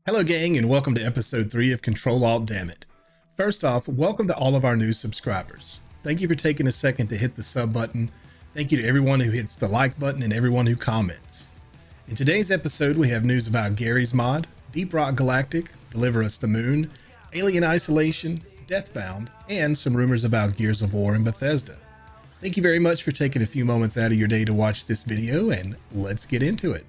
Hello gang, and welcome to episode 3 of Ctrl Alt, dammit. First off, welcome to all of our new subscribers. Thank you for taking a second to hit the sub button. Thank you to everyone who hits the like button and everyone who comments. In today's episode, we have news about Garry's mod, Deep Rock Galactic, Deliver Us the Moon, Alien Isolation, Deathbound, and some rumors about Gears of War and Bethesda. Thank you very much for taking a few moments out of your day to watch this video, and let's get into it.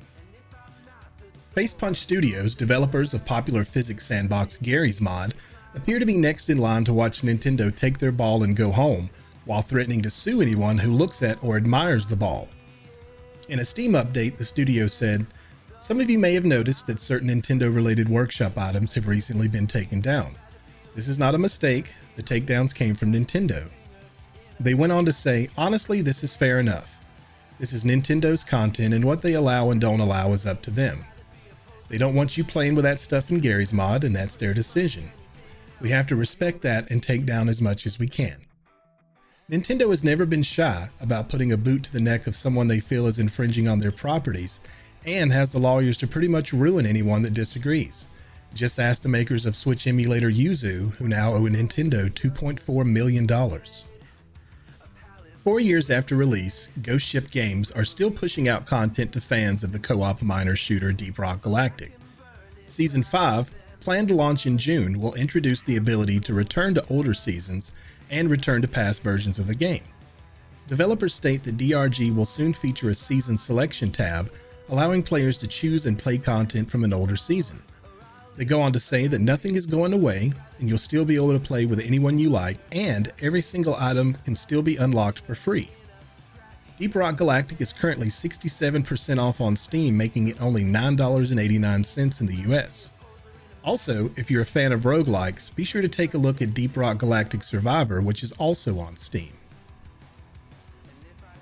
Facepunch Studios, developers of popular physics sandbox Garry's mod, appear to be next in line to watch Nintendo take their ball and go home, while threatening to sue anyone who looks at or admires the ball. In a Steam update, the studio said, "Some of you may have noticed that certain Nintendo-related workshop items have recently been taken down. This is not a mistake, the takedowns came from Nintendo." They went on to say, "Honestly, this is fair enough. This is Nintendo's content, and what they allow and don't allow is up to them. They don't want you playing with that stuff in Garry's mod, and that's their decision. We have to respect that and take down as much as we can." Nintendo has never been shy about putting a boot to the neck of someone they feel is infringing on their properties, and has the lawyers to pretty much ruin anyone that disagrees. Just ask the makers of Switch emulator Yuzu, who now owe Nintendo $2.4 million. 4 years after release, Ghost Ship Games are still pushing out content to fans of the co-op miner shooter Deep Rock Galactic. Season 5, planned to launch in June, will introduce the ability to return to older seasons and return to past versions of the game. Developers state that DRG will soon feature a season selection tab, allowing players to choose and play content from an older season. They go on to say that nothing is going away, and you'll still be able to play with anyone you like, and every single item can still be unlocked for free. Deep Rock Galactic is currently 67% off on Steam, making it only $9.89 in the US. Also, if you're a fan of roguelikes, be sure to take a look at Deep Rock Galactic Survivor, which is also on Steam.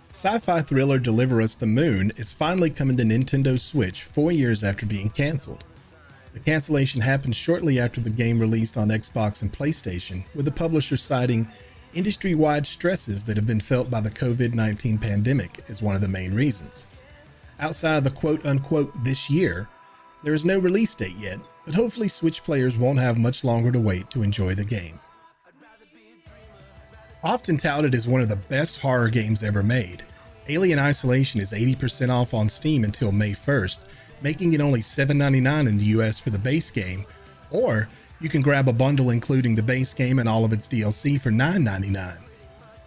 Sci-fi thriller Deliver Us the Moon is finally coming to Nintendo Switch 4 years after being cancelled. The cancellation happened shortly after the game released on Xbox and PlayStation, with the publisher citing industry-wide stresses that have been felt by the COVID-19 pandemic as one of the main reasons. Outside of the quote-unquote "this year," there is no release date yet, but hopefully Switch players won't have much longer to wait to enjoy the game. Often touted as one of the best horror games ever made, Alien Isolation is 80% off on Steam until May 1st, making it only $7.99 in the US for the base game, or you can grab a bundle including the base game and all of its DLC for $9.99.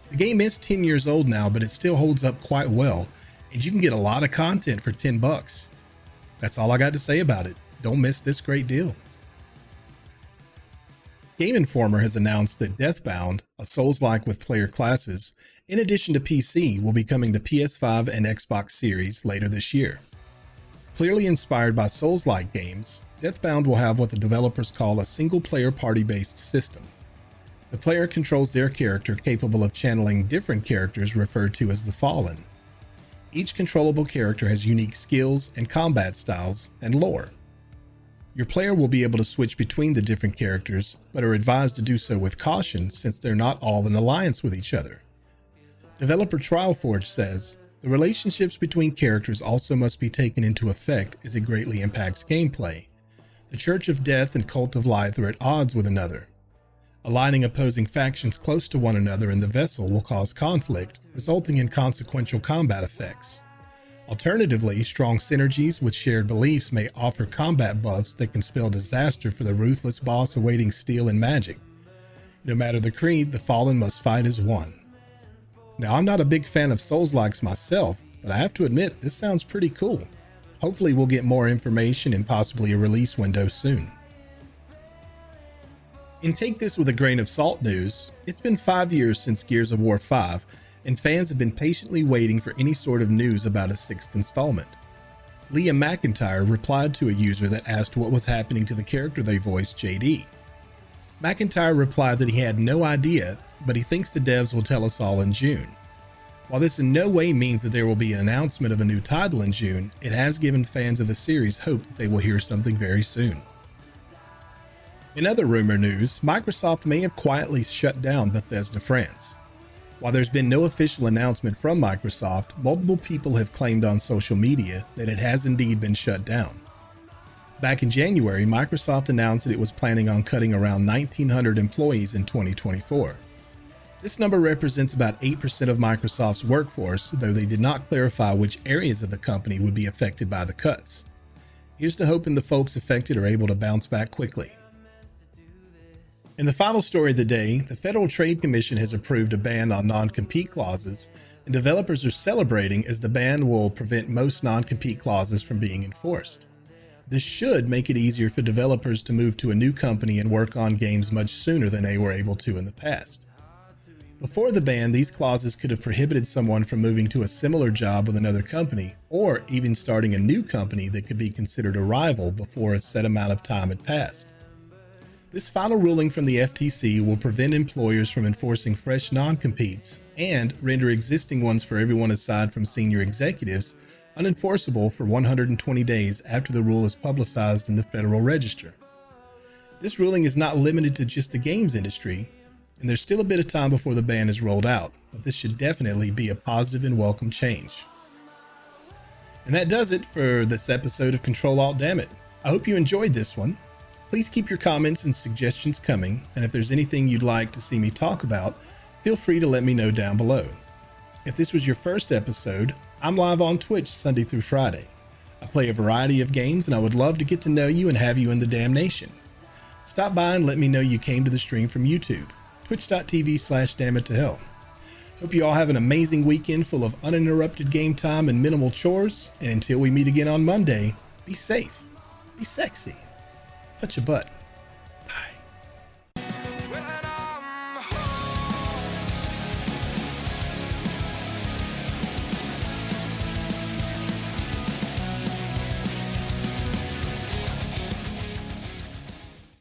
The game is 10 years old now, but it still holds up quite well, and you can get a lot of content for $10. That's all I got to say about it. Don't miss this great deal. Game Informer has announced that Deathbound, a Souls-like with player classes, in addition to PC, will be coming to PS5 and Xbox Series later this year. Clearly inspired by Souls-like games, Deathbound will have what the developers call a single-player party-based system. The player controls their character, capable of channeling different characters referred to as the Fallen. Each controllable character has unique skills and combat styles and lore. Your player will be able to switch between the different characters, but are advised to do so with caution since they're not all in alliance with each other. Developer Trialforge says, "The relationships between characters also must be taken into effect as it greatly impacts gameplay. The Church of Death and Cult of Light are at odds with another. Aligning opposing factions close to one another in the vessel will cause conflict, resulting in consequential combat effects. Alternatively, strong synergies with shared beliefs may offer combat buffs that can spell disaster for the ruthless boss awaiting steel and magic. No matter the creed, the Fallen must fight as one." Now, I'm not a big fan of Souls-likes myself, but I have to admit, this sounds pretty cool. Hopefully we'll get more information and possibly a release window soon. In Take This With a Grain of Salt news, it's been 5 years since Gears of War 5, and fans have been patiently waiting for any sort of news about a 6th installment. Liam McIntyre replied to a user that asked what was happening to the character they voiced, JD. McIntyre replied that he had no idea, but he thinks the devs will tell us all in June. While this in no way means that there will be an announcement of a new title in June, it has given fans of the series hope that they will hear something very soon. In other rumor news, Microsoft may have quietly shut down Bethesda France. While there's been no official announcement from Microsoft, multiple people have claimed on social media that it has indeed been shut down. Back in January, Microsoft announced that it was planning on cutting around 1,900 employees in 2024. This number represents about 8% of Microsoft's workforce, though they did not clarify which areas of the company would be affected by the cuts. Here's to hoping the folks affected are able to bounce back quickly. In the final story of the day, the Federal Trade Commission has approved a ban on non-compete clauses, and developers are celebrating as the ban will prevent most non-compete clauses from being enforced. This should make it easier for developers to move to a new company and work on games much sooner than they were able to in the past. Before the ban, these clauses could have prohibited someone from moving to a similar job with another company, or even starting a new company that could be considered a rival before a set amount of time had passed. This final ruling from the FTC will prevent employers from enforcing fresh non-competes and render existing ones for everyone aside from senior executives unenforceable for 120 days after the rule is publicized in the Federal Register. This ruling is not limited to just the games industry, and there's still a bit of time before the ban is rolled out, but this should definitely be a positive and welcome change. And that does it for this episode of Ctrl Alt Dammit. I hope you enjoyed this one. Please keep your comments and suggestions coming, and if there's anything you'd like to see me talk about, feel free to let me know down below. If this was your first episode, I'm live on Twitch Sunday through Friday. I play a variety of games and I would love to get to know you and have you in the damnation. Stop by and let me know you came to the stream from YouTube, twitch.tv/dammittohell. Hope you all have an amazing weekend full of uninterrupted game time and minimal chores, and until we meet again on Monday, be safe, be sexy, touch a butt. Bye.